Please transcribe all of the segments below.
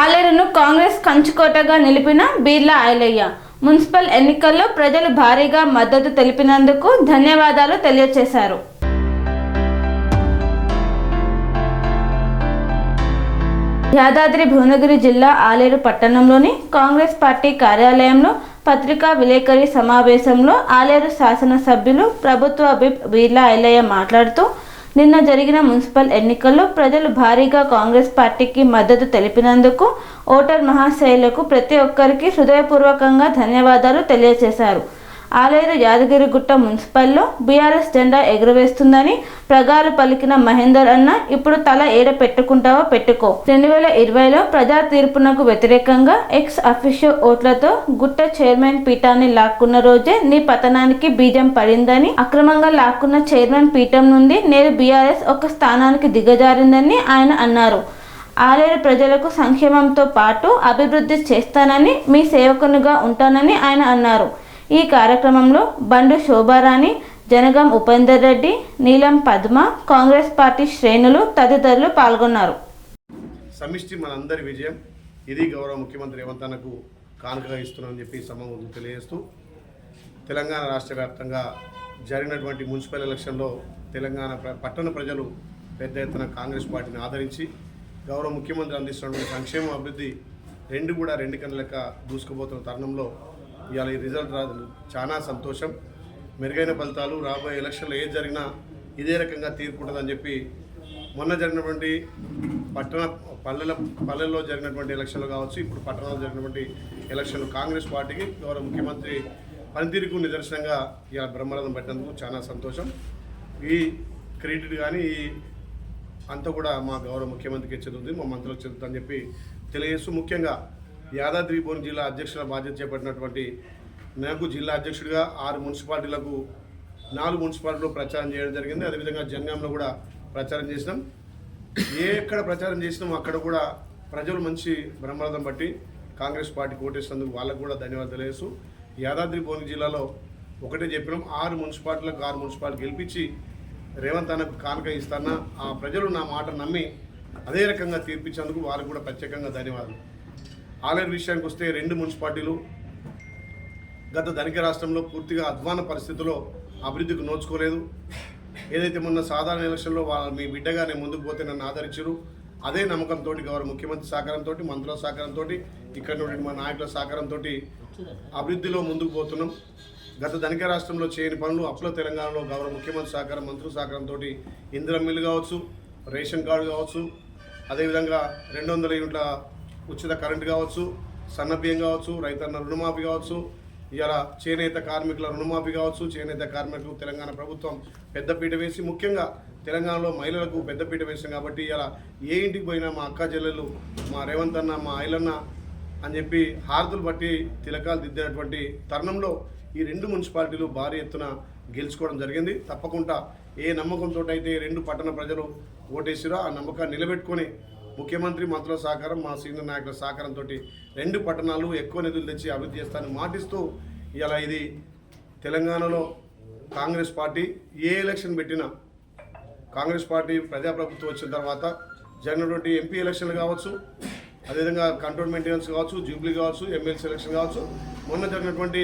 ఆలేరును కాంగ్రెస్ కంచుకోటగా నిలిపిన బీర్లా ఐలయ్య మున్సిపల్ ఎన్నికల్లో ప్రజలు భారీగా మద్దతు తెలిపినందుకు ధన్యవాదాలు తెలియజేశారు. యాదాద్రి భువనగిరి జిల్లా ఆలేరు పట్టణంలోని కాంగ్రెస్ పార్టీ కార్యాలయంలో పత్రికా విలేకరి సమావేశంలో ఆలేరు శాసనసభ్యులు ప్రభుత్వ విప్ బీర్లా ఐలయ్య మాట్లాడుతూ నిన్న జరిగిన మున్సిపల్ ఎన్నికల్లో ప్రజలు భారీగా కాంగ్రెస్ పార్టీకి మద్దతు తెలిపినందుకు ఓటర్ మహాశయులకు ప్రతి ఒక్కరికి హృదయపూర్వకంగా ధన్యవాదాలు తెలియజేశారు. ఆలేరు యాదగిరిగుట్ట మున్సిపల్లో బీఆర్ఎస్ జెండా ఎగురవేస్తుందని ప్రగాలు పలికిన మహేందర్ అన్న ఇప్పుడు తల ఏడ పెట్టుకుంటావో పెట్టుకో. 2020లో ప్రజా తీర్పునకు వ్యతిరేకంగా ఎక్స్ అఫీషియో ఓట్లతో గుట్ట చైర్మన్ పీఠాన్ని లాక్కున్న రోజే నీ పతనానికి బీజం పడిందని, అక్రమంగా లాక్కున్న చైర్మన్ పీఠం నుండి నేడు బీఆర్ఎస్ ఒక స్థానానికి దిగజారిందని ఆయన అన్నారు. ఆలేరు ప్రజలకు సంక్షేమంతో పాటు అభివృద్ధి చేస్తానని, మీ సేవకునిగా ఉంటానని ఆయన అన్నారు. ఈ కార్యక్రమంలో బండు శోభారాణి, జనగం ఉపేందర్ రెడ్డి, నీలం పద్మ, కాంగ్రెస్ పార్టీ శ్రేణులు తదితరులు పాల్గొన్నారు. సమిష్టి మనందరి విజయం. ఇది గౌరవ ముఖ్యమంత్రి రేవంత్ అన్నకు కానుకగా ఇస్తున్నామని చెప్పి సమావేశంలో తెలియజేస్తూ, తెలంగాణ రాష్ట్ర వ్యాప్తంగా జరిగినటువంటి మున్సిపల్ ఎలక్షన్లో తెలంగాణ పట్టణ ప్రజలు పెద్ద ఎత్తున కాంగ్రెస్ పార్టీని ఆదరించి గౌరవ ముఖ్యమంత్రి అందిస్తున్నటువంటి సంక్షేమ అభివృద్ధి రెండు కన్నుల లెక్క దూసుకుపోతున్న తరుణంలో ఇవాళ ఈ రిజల్ట్ చాలా సంతోషం. మెరుగైన ఫలితాలు రాబోయే ఎలక్షన్లో ఏది జరిగినా ఇదే రకంగా తీర్పు ఉంటుందని చెప్పి మొన్న జరిగినటువంటి పల్లెల్లో జరిగినటువంటి ఎలక్షన్లు కావచ్చు, ఇప్పుడు పట్టణాల్లో జరిగినటువంటి ఎలక్షన్లు కాంగ్రెస్ పార్టీకి గౌరవ ముఖ్యమంత్రి పనితీరుకు నిదర్శనంగా ఇవాళ బ్రహ్మరథం పెట్టినందుకు చాలా సంతోషం. ఈ క్రెడిట్ కానీ ఈ అంతా కూడా మా గౌరవ ముఖ్యమంత్రికి చెందుతుంది, మా మంత్రులకు చెందుతుందని చెప్పి తెలియజేస్తూ, ముఖ్యంగా యాదాద్రి భువనగిరి జిల్లా అధ్యక్షుల బాధ్యత చేపట్టినటువంటి నాకు జిల్లా అధ్యక్షుడిగా 6 మున్సిపాలిటీలకు 4 మున్సిపాలిటీలో ప్రచారం చేయడం జరిగింది. అదేవిధంగా జనగాంలో కూడా ప్రచారం చేసినాం. ఎక్కడ ప్రచారం చేసినామో అక్కడ కూడా ప్రజలు మంచి బ్రహ్మరథం బట్టి కాంగ్రెస్ పార్టీకి ఓటేసినందుకు వాళ్ళకు కూడా ధన్యవాదాలు తెలియజేస్తూ, యాదాద్రి భువనగిరి జిల్లాలో ఒకటే చెప్పినాం, 6 మున్సిపాలిటీ గెలిపించి రేవంత్ అన్నకు కానుక ఇస్తానా, ఆ ప్రజలు నా మాట నమ్మి అదే రకంగా తీర్పించేందుకు వారికి కూడా ప్రత్యేకంగా ధన్యవాదాలు. ఆలేరు విషయానికి వస్తే 2 మున్సిపాలిటీలు గత ధనిక రాష్ట్రంలో పూర్తిగా అధ్వాన పరిస్థితుల్లో అభివృద్ధికి నోచుకోలేదు. ఏదైతే మొన్న సాధారణ ఎలక్షన్లో మీ బిడ్డగా నేను ముందుకు పోతే నన్ను ఆదరించారు, అదే నమ్మకంతో గౌరవ ముఖ్యమంత్రి సహకారంతో, మంత్రుల సహకారంతో, ఇక్కడ నుండి మా నాయకుల సహకారంతో అభివృద్ధిలో ముందుకు పోతున్నాం. గత ధనిక రాష్ట్రంలో చేయని పనులు అప్పుల తెలంగాణలో గౌరవ ముఖ్యమంత్రి సహకారం, మంత్రుల సహకారంతో ఇందిరా మిల్లు కావచ్చు, రేషన్ కార్డు కావచ్చు, అదేవిధంగా 200 యూనిట్ల ఉచిత కరెంటు కావచ్చు, సన్నబియ్యం కావచ్చు, రైతన్న రుణమాఫీ కావచ్చు, ఇలా చేనేత కార్మికుల రుణమాఫీ కావచ్చు, చేనేత కార్మికులకు తెలంగాణ ప్రభుత్వం పెద్దపీట వేసి, ముఖ్యంగా తెలంగాణలో మహిళలకు పెద్దపీట వేసాం కాబట్టి ఇలా ఏ ఇంటికి పోయినా మా అక్క చెల్లెళ్ళు, మా రేవంత్ అన్న, మా ఐలన్న అని చెప్పి హారతులు బట్టి తిలకాలు దిద్దినటువంటి తరుణంలో ఈ 2 మున్సిపాలిటీలు భారీ ఎత్తున గెలుచుకోవడం జరిగింది. తప్పకుండా ఏ నమ్మకంతో అయితే 2 పట్టణ ప్రజలు ఓటేసిరో ఆ నమ్మకాన్ని నిలబెట్టుకొని ముఖ్యమంత్రి, మంత్రుల సహకారం, మా సీనియర్ నాయకుల సహకారంతో 2 పట్టణాలు ఎక్కువ నిధులు తెచ్చి అభివృద్ధి చేస్తానని మాటిస్తూ ఇలా ఇది తెలంగాణలో కాంగ్రెస్ పార్టీ ఏ ఎలక్షన్ పెట్టినా, కాంగ్రెస్ పార్టీ ప్రజాప్రభుత్వం వచ్చిన తర్వాత జరిగినటువంటి ఎంపీ ఎలక్షన్లు కావచ్చు, అదేవిధంగా కంటోన్మెంట్ ఎలక్షన్ కావచ్చు, జూబ్లీ కావచ్చు, ఎమ్మెల్సీ ఎలక్షన్ కావచ్చు, మొన్న జరిగినటువంటి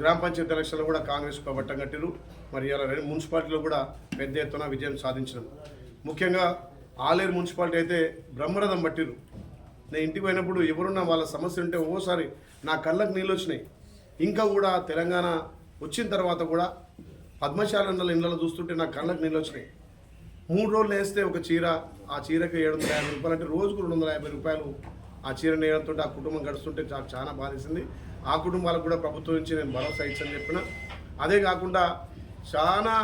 గ్రామ పంచాయతీ ఎలక్షన్లు కూడా కాంగ్రెస్ పట్టం కట్టిరు. మరి ఇలా 2 మున్సిపాలిటీలో కూడా పెద్ద ఎత్తున విజయం సాధించినాం. ముఖ్యంగా ఆలేరు మున్సిపాలిటీ అయితే బ్రహ్మరథం పట్టిరు. నేను ఇంటికి పోయినప్పుడు ఎవరున్నా వాళ్ళ సమస్య ఉంటే ఓసారి నా కళ్ళకు నీళ్ళు వచ్చినాయి. ఇంకా కూడా తెలంగాణ వచ్చిన తర్వాత కూడా పద్మశాల ఇళ్ళలో చూస్తుంటే నా కళ్ళకు నీళ్ళు వచ్చినాయి. 3 రోజులు వేస్తే ఒక చీర, ఆ చీరకు 750 రూపాయలు అంటే రోజుకు 250 రూపాయలు ఆ చీర నేయడంతో ఆ కుటుంబం గడుస్తుంటే నాకు చాలా బాధేసింది. ఆ కుటుంబాలకు కూడా ప్రభుత్వం నుంచి నేను భరోసా ఇచ్చని చెప్పిన. అదే కాకుండా చాలా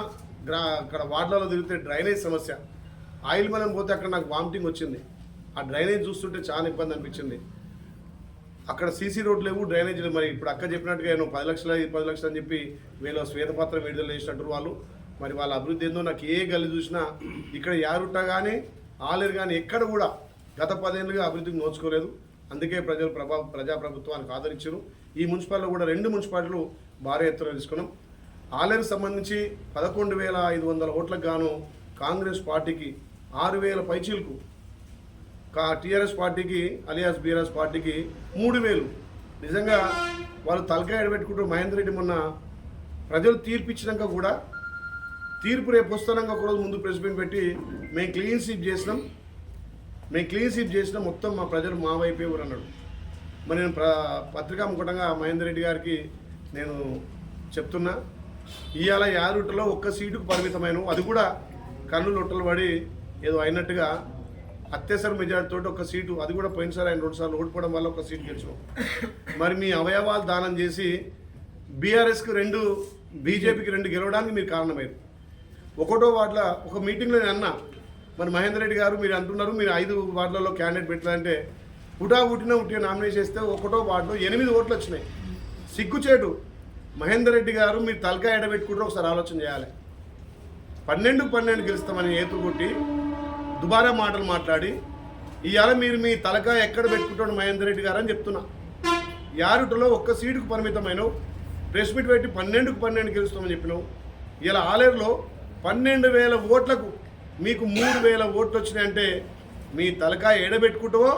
అక్కడ వార్డులలో తిరిగితే డ్రైనేజ్ సమస్య, ఆయిల్ మనం పోతే అక్కడ నాకు వామిటింగ్ వచ్చింది. ఆ డ్రైనేజ్ చూస్తుంటే చాలా ఇబ్బంది అనిపించింది. అక్కడ సీసీ రోడ్లు లేవు, డ్రైనేజ్ లేవు. మరి ఇప్పుడు అక్క చెప్పినట్టుగా నువ్వు 10 లక్షలు 10 లక్షలు అని చెప్పి వీళ్ళు శ్వేతపత్రం విడుదల చేసినట్టు వాళ్ళు, మరి వాళ్ళ అభివృద్ధి ఏందో నాకు ఏ గల్లి చూసినా ఇక్కడ యారుట్ట కానీ ఆలేరు కానీ ఎక్కడ కూడా గత 10 ఏళ్ళుగా అభివృద్ధికి నోచుకోలేదు. అందుకే ప్రజాప్రభుత్వానికి ఆదరించారు. ఈ మున్సిపాలిటీలో కూడా 2 మున్సిపాలిటీలు భారీ ఎత్తున తీసుకున్నాం. ఆలేరు సంబంధించి 11,500 ఓట్లకు గాను కాంగ్రెస్ పార్టీకి 6,000 పైచీలకు టీఆర్ఎస్ పార్టీకి అలియాస్ బీఆర్ఎస్ పార్టీకి 3,000. నిజంగా వాళ్ళు తలకాయ ఎడబెట్టుకుంటూ మహేందర్ రెడ్డి మొన్న ప్రజలు తీర్పు ఇచ్చినాక కూడా తీర్పు రేపు వస్తానంగా ఒకరోజు ముందు ప్రెస్ మీట్ పెట్టి మేము క్లీన్ స్వీప్ చేసినాం మొత్తం మా ప్రజలు మా వైపే ఊరు అన్నాడు. మరి నేను పత్రికా ముఖంగా మహేందర్ రెడ్డి గారికి నేను చెప్తున్నా, ఇవాళ యాదగిరిగుట్టలో ఒక్క సీటుకు పరిమితమైన, అది కూడా కన్ను లొట్టలు పడి ఏదో అయినట్టుగా అత్యవసర మెజార్టీతో ఒక సీటు, అది కూడా పోయినసారి ఆయన 2 సార్లు ఓడిపోవడం వల్ల ఒక సీటు గెలిచాం. మరి మీ అవయవాలు దానం చేసి బీఆర్ఎస్కి 2, బీజేపీకి 2 గెలవడానికి మీరు కారణమయ్యారు. 1వ వార్డులో ఒక మీటింగ్లో నేను అన్నా, మరి మహేందర్ రెడ్డి గారు మీరు అంటున్నారు మీరు 5 వార్డులలో క్యాండిడేట్ పెట్టాలంటే ఉట్టిన నామినేషన్ చేస్తే 1వ వార్డులో 8 ఓట్లు వచ్చినాయి. సిగ్గుచేటు మహేందర్ రెడ్డి గారు మీరు తలకాయ ఎడబెట్టుకుంటారో ఒకసారి ఆలోచన చేయాలి. 12 గెలుస్తామని ఏతులు కొట్టి దుబారా మాటలు మాట్లాడి ఇవాళ మీరు మీ తలకాయ ఎక్కడ పెట్టుకుంటాడు మహేందర్ రెడ్డి గారు అని చెప్తున్నా. యారుటలో ఒక్క సీటుకు పరిమితమైన ప్రెస్ మీట్ పెట్టి 12 గెలుస్తామని చెప్పినావు. ఇలా ఆలేరులో 12,000 ఓట్లకు మీకు 3,000 ఓట్లు వచ్చినాయంటే మీ తలకాయ ఎడబెట్టుకుంటావో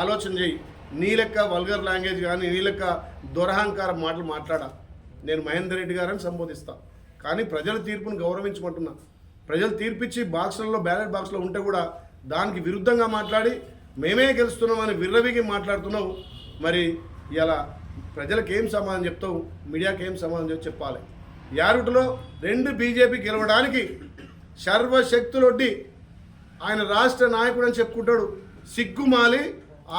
ఆలోచన చేయి. నీ లెక్క వల్గర్ లాంగ్వేజ్ కానీ నీ లెక్క దురహంకారం మాటలు మాట్లాడా నేను మహేందర్ రెడ్డి గారని సంబోధిస్తా. కానీ ప్రజల తీర్పును గౌరవించమంటున్నా. ప్రజలు తీర్పిచ్చి బాక్సులలో బ్యాలెట్ బాక్స్లో ఉంటే కూడా దానికి విరుద్ధంగా మాట్లాడి మేమే గెలుస్తున్నామని విర్రవిగి మాట్లాడుతున్నావు. మరి ఇలా ప్రజలకు ఏం సమాధానం చెప్తావు, మీడియాకి ఏం సమాధానం చెప్పాలి. యారుటలో 2 బీజేపీ గెలవడానికి సర్వశక్తులొడ్డి ఆయన రాష్ట్ర నాయకుడు అని చెప్పుకుంటాడు. సిగ్గుమాలి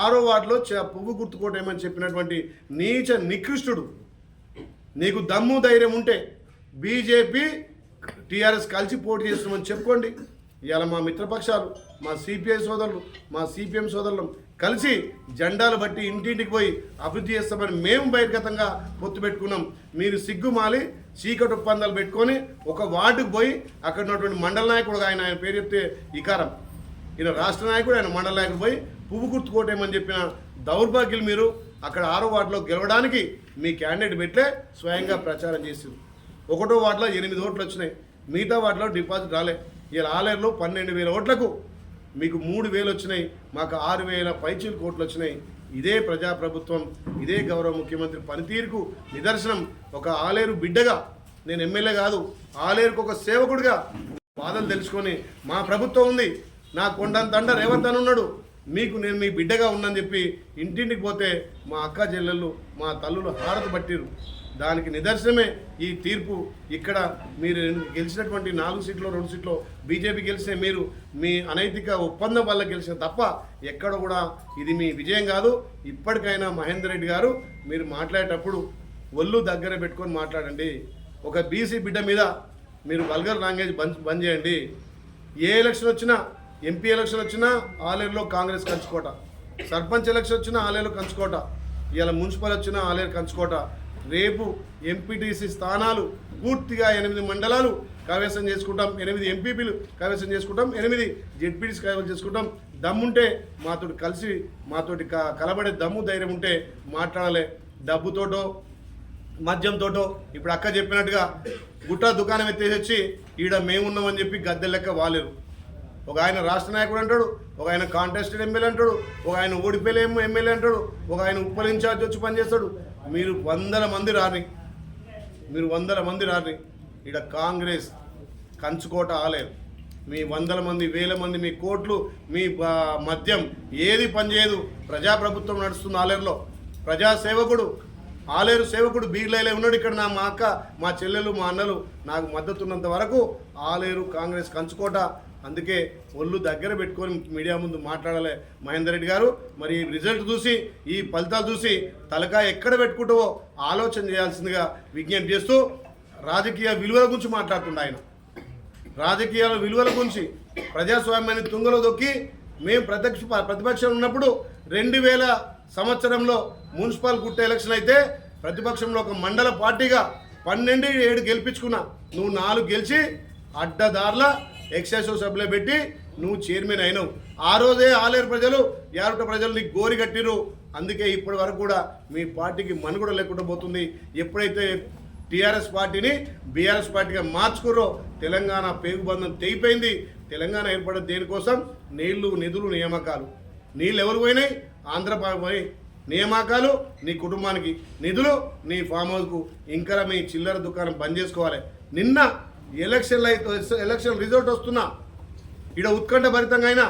6వ వార్డులో పువ్వు గుర్తుకోటేమని చెప్పినటువంటి నీచ నికృష్టుడు. నీకు దమ్ము ధైర్యం ఉంటే బీజేపీ టీఆర్ఎస్ కలిసి పోటీ చేస్తున్నామని చెప్పుకోండి. ఇవాళ మా మిత్రపక్షాలు, మా సిపిఐ సోదరులు, మా సిపిఎం సోదరులు కలిసి జెండాలు బట్టి ఇంటింటికి పోయి అభివృద్ధి చేస్తామని మేము బహిర్గతంగా పొత్తు పెట్టుకున్నాం. మీరు సిగ్గుమాలి చీకటి ఒప్పందాలు పెట్టుకొని ఒక వార్డుకు పోయి అక్కడ ఉన్నటువంటి మండల నాయకుడు ఆయన పేరు చెప్తే ఇకారం, ఈయన రాష్ట్ర నాయకుడు ఆయన మండల నాయకుడు పోయి పువ్వు గుర్తుకోటేమని చెప్పిన దౌర్భాగ్యులు మీరు అక్కడ 6వ వార్డులో గెలవడానికి మీ క్యాండిడేట్ పెట్టే స్వయంగా ప్రచారం చేసింది. 1వ వార్డులో 8 ఓట్లు వచ్చినాయి, మిగతా వార్డులో డిపాజిట్ రాలే. ఇలా ఆలేరులో 12,000 ఓట్లకు మీకు 3,000 వచ్చినాయి, మాకు 6,000 పైచీలు కోట్లు వచ్చినాయి. ఇదే ప్రజాప్రభుత్వం, ఇదే గౌరవ ముఖ్యమంత్రి పనితీరుకు నిదర్శనం. ఒక ఆలేరు బిడ్డగా, నేను ఎమ్మెల్యే కాదు, ఆలేరుకు ఒక సేవకుడిగా బాధలు తెలుసుకొని మా ప్రభుత్వం ఉంది, నా కొండంతండ రేవంత్ అని ఉన్నాడు, మీకు నేను మీ బిడ్డగా ఉన్నాను చెప్పి ఇంటింటికి పోతే మా అక్క చెల్లెళ్ళు మా తల్లులు హారతి పట్టిరు. దానికి నిదర్శనమే ఈ తీర్పు. ఇక్కడ మీరు గెలిచినటువంటి 4 సీట్లో 2 సీట్లో బీజేపీ గెలిస్తే మీరు మీ అనైతిక ఒప్పందం వల్ల గెలిచిన తప్ప ఎక్కడ కూడా ఇది మీ విజయం కాదు. ఇప్పటికైనా మహేందర్ రెడ్డి గారు మీరు మాట్లాడేటప్పుడు ఒళ్ళు దగ్గర పెట్టుకొని మాట్లాడండి. ఒక బీసీ బిడ్డ మీద మీరు వల్గర్ లాంగ్వేజ్ బంద్ చేయండి. ఏ ఎలక్షన్ వచ్చినా, ఎంపీ ఎలక్షన్ వచ్చినా ఆలేరులో కాంగ్రెస్ కంచుకోట, సర్పంచ్ ఎలక్షన్ వచ్చినా ఆలేరులో కంచుకోట, ఇవాళ మున్సిపల్ వచ్చినా ఆలేరు కంచుకోట. రేపు ఎంపీటీసీ స్థానాలు పూర్తిగా 8 మండలాలు కైవసం చేసుకుంటాం, 8 ఎంపీపీలు కైవసం చేసుకుంటాం, 8 జెడ్పీటీసీ కైవసం చేసుకుంటాం. దమ్ముంటే మాతోటి కలిసి మాతోటి కలబడే దమ్ము ధైర్యం ఉంటే మాట్లాడాలి. డబ్బుతోటో మద్యంతోటో ఇప్పుడు అక్క చెప్పినట్టుగా గుట్ట దుకాణం ఎత్తేసి వచ్చి ఈడ మేమున్నామని చెప్పి గద్దె లెక్క వాలేరు. ఒక ఆయన రాష్ట్ర నాయకుడు అంటాడు, ఒక ఆయన కాంటెస్టెడ్ ఎమ్మెల్యే అంటాడు, ఒక ఆయన ఓడిపోయే ఎమ్మెల్యే అంటాడు, ఒక ఆయన ఉప్పల్ ఇన్ఛార్జ్ వచ్చి పనిచేస్తాడు. మీరు 100 మంది రాని, మీరు 100 మంది రాని. ఇక్కడ కాంగ్రెస్ కంచుకోట ఆలేరు. మీ 100 మంది 1000 మంది మీ కోట్లు మీ మద్యం ఏది పనిచేయదు. ప్రజాప్రభుత్వం నడుస్తుంది ఆలేరులో. ప్రజాసేవకుడు ఆలేరు సేవకుడు బీర్లైలే ఉన్నాడు ఇక్కడ. మా అక్క, మా చెల్లెలు, మా అన్నలు నాకు మద్దతు ఉన్నంత వరకు ఆలేరు కాంగ్రెస్ కంచుకోట. అందుకే ఒళ్ళు దగ్గర పెట్టుకొని మీడియా ముందు మాట్లాడాలి మహేందర్ రెడ్డి గారు. మరి ఈ రిజల్ట్ చూసి, ఈ ఫలితాలు చూసి తలకాయ ఎక్కడ పెట్టుకుంటావో ఆలోచన చేయాల్సిందిగా విజ్ఞప్తి చేస్తూ రాజకీయ విలువల గురించి మాట్లాడుతుండే ఆయన. రాజకీయాల విలువల గురించి, ప్రజాస్వామ్యాన్ని తుంగలో దొక్కి మేము ప్రతిపక్షం ఉన్నప్పుడు 2000 సంవత్సరంలో మున్సిపల్ గుట్ట ఎలక్షన్ అయితే ప్రతిపక్షంలో ఒక మండల పార్టీగా 12-7 గెలిపించుకున్నా. నువ్వు 4 గెలిచి అడ్డదారుల ఎక్సైజ్ సభ్యులు పెట్టి నువ్వు చైర్మన్ అయినావు. ఆ రోజే ఆలేరు ప్రజలు, యారుట ప్రజలు నీకు గోరి కట్టిరు. అందుకే ఇప్పటి వరకు కూడా మీ పార్టీకి మనుగడ లేకుండా పోతుంది. ఎప్పుడైతే టీఆర్ఎస్ పార్టీని బీఆర్ఎస్ పార్టీగా మార్చుకుర్రో తెలంగాణ పేగుబంధం తెగిపోయింది. తెలంగాణ ఏర్పడే దేనికోసం నీళ్లు, నిధులు, నియామకాలు. నీళ్ళు ఎవరు పోయినాయి? ఆంధ్రప్రదేశ్ పోయి నియామకాలు, నీ కుటుంబానికి నిధులు, నీ ఫామ్ హౌస్కు, ఇంకా మీ చిల్లర దుకాణం బంద్ చేసుకోవాలి. నిన్న ఎలక్షన్ రిజల్ట్ వస్తున్నా ఇక్కడ ఉత్కంఠ భరితంగా అయినా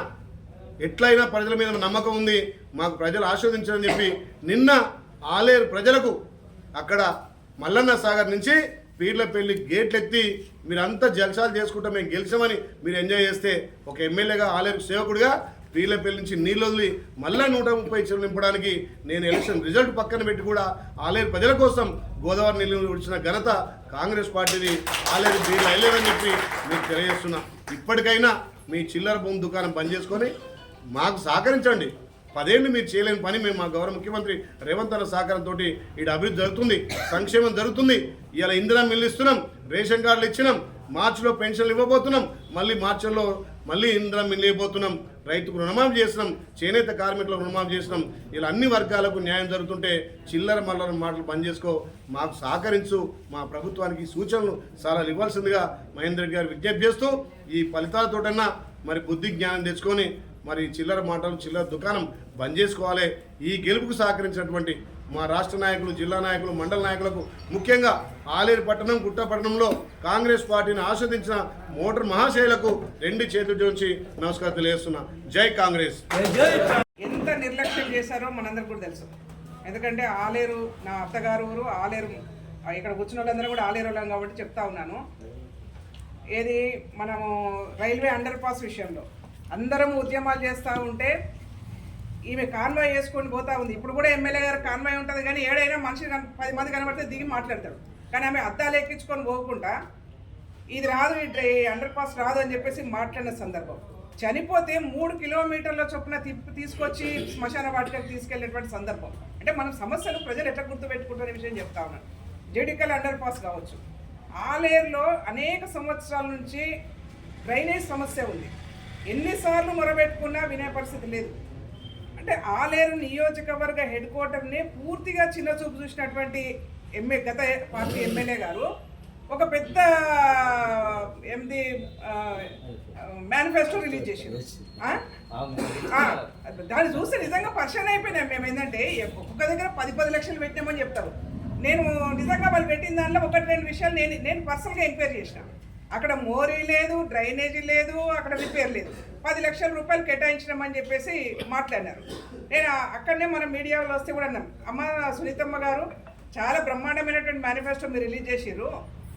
ఎట్లయినా ప్రజల మీద నమ్మకం ఉంది, మాకు ప్రజలు ఆస్వాదించారని చెప్పి నిన్న ఆలేరు ప్రజలకు అక్కడ మల్లన్న సాగర్ నుంచి పీర్లపల్లి గేట్లు ఎత్తి మీరంతా జల్సాలు చేసుకుంటా మేము గెలిచామని మీరు ఎంజాయ్ చేస్తే, ఒక ఎమ్మెల్యేగా ఆలేరు సేవకుడిగా పీర్లపల్లి నుంచి నీళ్ళు వదిలి మళ్ళా 130 చెరువులు నింపడానికి నేను ఎలక్షన్ రిజల్ట్ పక్కన పెట్టి కూడా ఆలేరు ప్రజల కోసం గోదావరి నీళ్ళు విడిచిన ఘనత కాంగ్రెస్ పార్టీని ఆలేరు బీర్లు అయ్యలేదని చెప్పి మీకు తెలియజేస్తున్నా. ఇప్పటికైనా మీ చిల్లర భూమి దుకాణం బంద్ చేసుకొని మాకు సహకరించండి. 10 ఏళ్ళు మీరు చేయలేని పని మేము మా గౌరవ ముఖ్యమంత్రి రేవంత్ అన్న సహకారంతో ఇక్కడ అభివృద్ధి జరుగుతుంది, సంక్షేమం జరుగుతుంది. ఇలా ఇందిరా మిల్లు ఇస్తున్నాం, రేషన్ కార్డులు ఇచ్చినాం, మార్చిలో పెన్షన్లు ఇవ్వబోతున్నాం, మళ్ళీ మార్చిలో మళ్ళీ ఇందిరా మిల్లు ఇవ్వబోతున్నాం, రైతుకు రుణమాఫీ చేసినాం, చేనేత కార్మికులకు రుణమాఫీ చేసినాం. ఇలా అన్ని వర్గాలకు న్యాయం జరుగుతుంటే చిల్లర మల్లర మాటలు బంద్ చేసుకో, మాకు సహకరించు, మా ప్రభుత్వానికి సూచనలు సలహాలు ఇవ్వాల్సిందిగా మహేందర్ రెడ్డి గారు విజ్ఞప్తి చేస్తూ, ఈ ఫలితాలతోటన్నా మరి బుద్ధి జ్ఞానం తెచ్చుకొని మరి చిల్లర మాటలు చిల్లర దుకాణం బంద్ చేసుకోవాలి. ఈ గెలుపుకు సహకరించినటువంటి మా రాష్ట్ర నాయకులు, జిల్లా నాయకులు, మండల నాయకులకు, ముఖ్యంగా ఆలేరు పట్టణం, గుట్టపట్టణంలో కాంగ్రెస్ పార్టీని ఆస్వాదించిన మోటార్ మహాశైలకు 2 చేతులు జోడించి నమస్కారం తెలియజేస్తున్నా. జై కాంగ్రెస్. ఎంత నిర్లక్ష్యం చేశారో మనందరికి కూడా తెలుసు. ఎందుకంటే ఆలేరు నా అత్తగారు ఊరు, ఆలేరు ఇక్కడ కూర్చున్న వాళ్ళందరూ కూడా ఆలేరు వాళ్ళం కాబట్టి చెప్తా ఉన్నాను. ఏది మనము రైల్వే అండర్ పాస్ విషయంలో అందరం ఉద్యమాలు చేస్తూ ఉంటే ఈమె కాన్వాయ్ వేసుకొని పోతా ఉంది. ఇప్పుడు కూడా ఎమ్మెల్యే గారు కాన్వాయ్ ఉంటుంది, కానీ ఏడైనా మనిషి 10 మంది కనబడితే దిగి మాట్లాడతాడు. కానీ ఆమె అద్దాలు ఎక్కించుకొని పోకుండా ఇది రాదు, ఈ అండర్ పాస్ రాదు అని చెప్పేసి మాట్లాడిన సందర్భం. చనిపోతే 3 కిలోమీటర్ల చొప్పున తీసుకొచ్చి శ్మశాన వాటికకు తీసుకెళ్లేటువంటి సందర్భం. అంటే మనం సమస్యలు ప్రజలు ఎట్లా గుర్తుపెట్టుకుంటున్న విషయం చెప్తా ఉన్నాను. జెడికల్ అండర్ పాస్ కావచ్చు. ఆలేరులో అనేక సంవత్సరాల నుంచి డ్రైనేజ్ సమస్య ఉంది. ఎన్నిసార్లు మొరబెట్టుకున్నా వినే పరిస్థితి లేదు. అంటే ఆలేరు నియోజకవర్గ హెడ్ క్వార్టర్ని పూర్తిగా చిన్న చూపు చూసినటువంటి గత పార్టీ ఎమ్మెల్యే గారు ఒక పెద్ద మేనిఫెస్టో రిలీజ్ చేశారు. దాన్ని చూస్తే నిజంగా పర్షన్ అయిపోయినాం మేము. ఏంటంటే ఒక్కొక్క దగ్గర 10 లక్షలు పెట్టినామని చెప్తారు. నేను నిజంగా వాళ్ళు పెట్టిన దాంట్లో 1-2 విషయాలు నేను పర్సనల్గా ఎంక్వైరీ చేసిన. అక్కడ మోరీ లేదు, డ్రైనేజీ లేదు, అక్కడ రిపేర్ లేదు. 10 లక్షల రూపాయలు కేటాయించినామని చెప్పేసి మాట్లాడినారు. నేను అక్కడనే మన మీడియాలో వస్తే కూడా అన్నాం, అమ్మ సునీతమ్మ గారు చాలా బ్రహ్మాండమైనటువంటి మేనిఫెస్టో మీరు రిలీజ్ చేసిర్రు.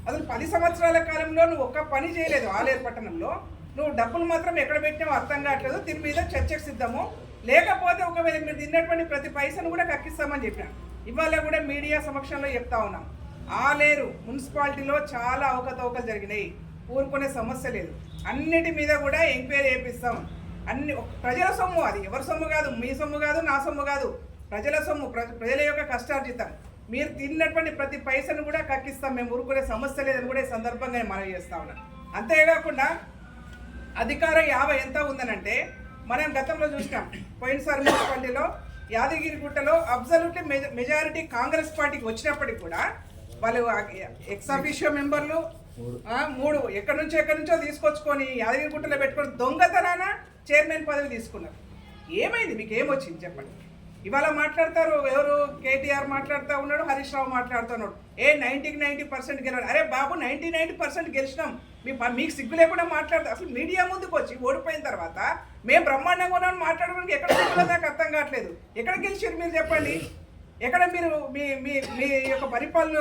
అసలు 10 సంవత్సరాల కాలంలో నువ్వు ఒక్క పని చేయలేదు ఆలేరు పట్టణంలో. నువ్వు డబ్బులు మాత్రం ఎక్కడ పెట్టినావో అర్థం కావట్లేదు. దీని మీద చర్చకు సిద్ధము, లేకపోతే ఒకవేళ మీరు తిన్నటువంటి ప్రతి పైసను కూడా కక్కిస్తామని చెప్పాను. ఇవాళ కూడా మీడియా సమక్షంలో చెప్తా ఉన్నాం, ఆలేరు మున్సిపాలిటీలో చాలా అవకతవకలు జరిగినాయి. ఊరుకునే సమస్య లేదు. అన్నిటి మీద కూడా ఎంక్వైరీ చేపిస్తాం. ప్రజల సొమ్ము, అది ఎవరి సొమ్ము కాదు, మీ సొమ్ము కాదు, నా సొమ్ము కాదు, ప్రజల సొమ్ము, ప్రజల యొక్క కష్టార్జితం. మీరు తిన్నటువంటి ప్రతి పైసను కూడా కక్కిస్తాం. మేము ఊరుకునే సమస్య లేదని కూడా ఈ సందర్భంగా నేను మనవి చేస్తా ఉన్నాను. అంతేకాకుండా అధికారం 50 ఎంత ఉందనంటే, మనం గతంలో చూసినాం పోయినసారి మున్సిపాలిటీలో యాదగిరిగుట్టలో అబ్సల్యూట్లీ మెజారిటీ కాంగ్రెస్ పార్టీకి వచ్చినప్పటికి కూడా వాళ్ళు ఎక్స్ అఫీషియో మెంబర్లు 3 ఎక్కడి నుంచో తీసుకొచ్చుకొని యాదగిరిగుట్టలో పెట్టుకొని దొంగతనాన చైర్మన్ పదవి తీసుకున్నారు. ఏమైంది? మీకు ఏమొచ్చింది చెప్పండి. ఇవాళ మాట్లాడతారు ఎవరు, కేటీఆర్ మాట్లాడుతూ ఉన్నాడు, హరీష్ రావు మాట్లాడుతున్నాడు, 90% గెలవాలి. అరే బాబు, 99% గెలిచినాం, మీకు సిగ్గు లేకుండా మాట్లాడతారు. అసలు మీడియా ముందుకు వచ్చి ఓడిపోయిన తర్వాత మేము బ్రహ్మాండంగా ఉన్నామని మాట్లాడుకోవడానికి ఎక్కడ సిగ్గులో దాకా అర్థం కావట్లేదు. ఎక్కడ గెలిచారు మీరు చెప్పండి? ఎక్కడ మీరు మీ యొక్క పరిపాలన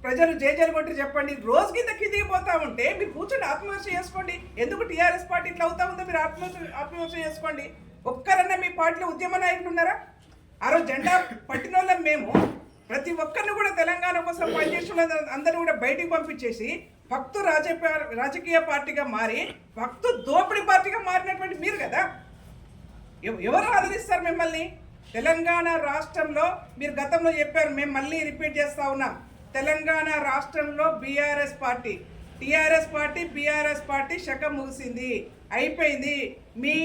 ప్రజలు జేజేలు కొట్టి చెప్పండి. రోజు కిందకి దిగిపోతా ఉంటే మీరు కూర్చొని ఆత్మవిమర్శ చేసుకోండి. ఎందుకు టీఆర్ఎస్ పార్టీ ఇట్లా అవుతా ఉందో మీరు ఆత్మవిమర్శ చేసుకోండి. ఒక్కరన్నా మీ పార్టీలో ఉద్యమ నాయకులు ఉన్నారా? ఆ రోజు జెండా పట్టిన వాళ్ళం మేము. ప్రతి ఒక్కరిని కూడా తెలంగాణ కోసం పనిచేసిన అందరూ కూడా బయటికి పంపించేసి భక్తు రాజకీయ పార్టీగా మారి భక్తు దోపిడీ పార్టీగా మారినటువంటి మీరు కదా. ఎవరు ఆదరిస్తారు మిమ్మల్ని? తెలంగాణ రాష్ట్రంలో మీరు గతంలో చెప్పారు, మేము మళ్ళీ రిపీట్ చేస్తూ ఉన్నాం, తెలంగాణ రాష్ట్రంలో బీఆర్ఎస్ పార్టీ, బీఆర్ఎస్ పార్టీ శకం ముగిసింది, అయిపోయింది. మీ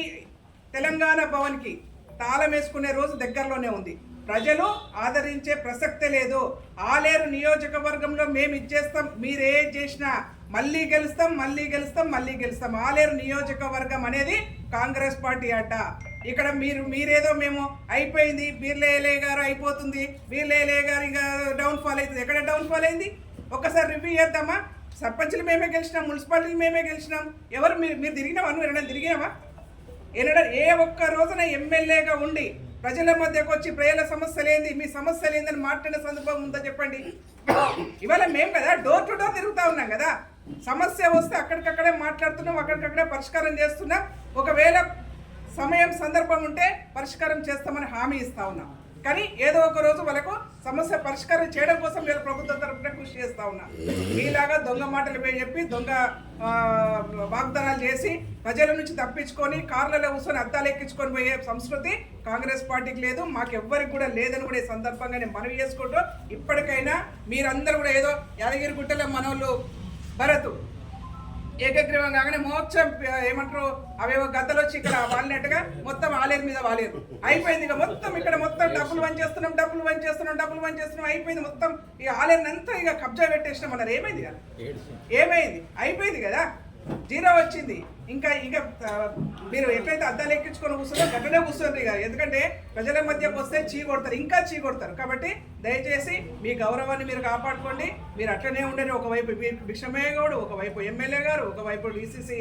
తెలంగాణ భవన్కి తాళం వేసుకునే రోజు దగ్గరలోనే ఉంది. ప్రజలు ఆదరించే ప్రసక్తే లేదు. ఆలేరు నియోజకవర్గంలో మేము ఇచ్చేస్తాం, మీరు ఏం చేసినా మళ్ళీ గెలుస్తాం. ఆలేరు నియోజకవర్గం అనేది కాంగ్రెస్ పార్టీ అడ్డ. ఇక్కడ మీరేదో మేము అయిపోయింది బీర్లేలే గారు అయిపోతుంది బీర్లేలే గారు ఇంకా డౌన్ఫాల్ అవుతుంది. ఎక్కడ డౌన్ఫాల్ అయింది ఒక్కసారి రివ్యూ చేద్దామా? సర్పంచ్లు మేమే గెలిచినాం, మున్సిపాలిటీలు మేమే గెలిచినాం. ఎవరు మీరు తిరిగినావా? నువ్వు ఎన్నడన్నా తిరిగినావా? ఏ ఒక్క రోజున ఎమ్మెల్యేగా ఉండి ప్రజల మధ్యకు వచ్చి ప్రజల సమస్యలు ఏంది, మీ సమస్యలు ఏందని మాట్లాడిన సందర్భం ఉందో చెప్పండి. ఇవాళ మేము కదా డోర్ టు డోర్ తిరుగుతూ ఉన్నాం కదా. సమస్య వస్తే అక్కడికక్కడే మాట్లాడుతున్నాం, అక్కడికక్కడే పరిష్కారం చేస్తున్నాం. ఒకవేళ సమయం సందర్భం ఉంటే పరిష్కారం చేస్తామని హామీ ఇస్తా ఉన్నాం. కానీ ఏదో ఒక రోజు వాళ్ళకు సమస్య పరిష్కారం చేయడం కోసం వీళ్ళ ప్రభుత్వం తరఫున కృషి చేస్తూ ఉన్నాం. మీలాగా దొంగ మాటలు చెప్పి దొంగ వాగ్దానాలు చేసి ప్రజల నుంచి తప్పించుకొని కార్లలో కూర్చొని అద్దాలు ఎక్కించుకొని పోయే సంస్కృతి కాంగ్రెస్ పార్టీకి లేదు, మాకెవ్వరికి కూడా లేదని కూడా ఈ సందర్భంగా నేను మనవి చేసుకుంటూ ఇప్పటికైనా మీరందరూ కూడా ఏదో యాదగిరిగుట్టలో మనోళ్ళు భరత్ ఏకగ్రీవం కాగానే మోక్షం ఏమంటారు అవేవో గద్దలు వచ్చి ఇక్కడ వాలినట్టుగా మొత్తం ఆలేరు మీద వాలేరు అయిపోయింది. ఇక మొత్తం ఇక్కడ మొత్తం డబ్బులు పనిచేస్తున్నాం అయిపోయింది. మొత్తం ఈ ఆలేరుని అంతా ఇక కబ్జా పెట్టేసినాం అన్నారు. ఏమైంది కదా, ఏమైంది? అయిపోయింది కదా, జీరో వచ్చింది. ఇంకా మీరు ఎట్లయితే అద్దాలు ఎక్కించుకొని కూర్చున్నారో గట్టనే కూర్చోండి ఇక. ఎందుకంటే ప్రజల మధ్యకు వస్తే ఇంకా చీ కొడతారు. కాబట్టి దయచేసి మీ గౌరవాన్ని మీరు కాపాడుకోండి. మీరు అట్లనే ఉండండి. ఒకవైపు భిక్షమయ్య గౌడ్, ఒకవైపు ఎమ్మెల్యే గారు, ఒకవైపు డిసిసి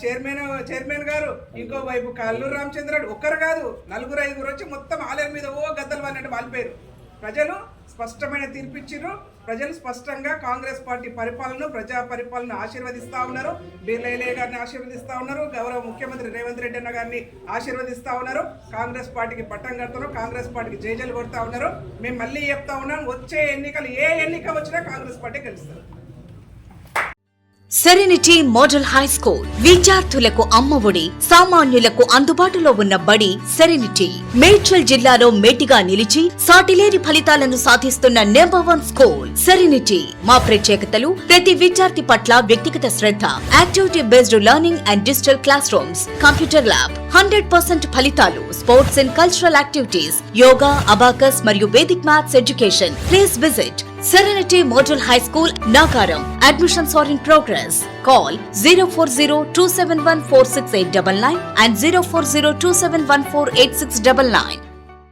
చైర్మన్ గారు, ఇంకో వైపు కల్లూరు రామచంద్రుడు. ఒక్కరు కాదు 4-5 వచ్చి మొత్తం ఆలయం మీద గద్దలు వాళ్ళంటే వాలిపోయారు. ప్రజలు స్పష్టమైన తీర్పిచ్చిర్రు. ప్రజలు స్పష్టంగా కాంగ్రెస్ పార్టీ ప్రజా పరిపాలన ఆశీర్వదిస్తూ ఉన్నారు. బీర్లైలే గారిని ఆశీర్వదిస్తూ ఉన్నారు. గౌరవ ముఖ్యమంత్రి రేవంత్ రెడ్డి అన్న గారిని ఆశీర్వదిస్తూ ఉన్నారు. కాంగ్రెస్ పార్టీకి పట్టం కడుతున్నారు. కాంగ్రెస్ పార్టీకి జైజలు కొడతా ఉన్నారు. మేము మళ్ళీ చెప్తా ఉన్నాం, వచ్చే ఎన్నికలు ఏ ఎన్నిక వచ్చినా కాంగ్రెస్ పార్టీ గెలుస్తారు. సెరెనిటీ మోడల్ హై స్కూల్ విద్యార్థులకు అమ్మఒడి, సామాన్యులకు అందుబాటులో ఉన్న బడి సెరెనిటీ. మేడ్చల్ జిల్లాలో మేటిగా నిలిచి సాటిలేని ఫలితాలను సాధిస్తున్న నంబర్ 1 స్కూల్ సెరెనిటీ. మా ప్రత్యేకతలు ప్రతి విద్యార్థి పట్ల వ్యక్తిగత శ్రద్ధ, activity based learning and digital classrooms, computer lab, 100% ఫలితాలు, sports and cultural activities, yoga, abacus మరియు Vedic maths education. Please visit Serenity Model High School, Nagaram. Admissions are in progress. Call 040-271-46899 and 040-271-48699.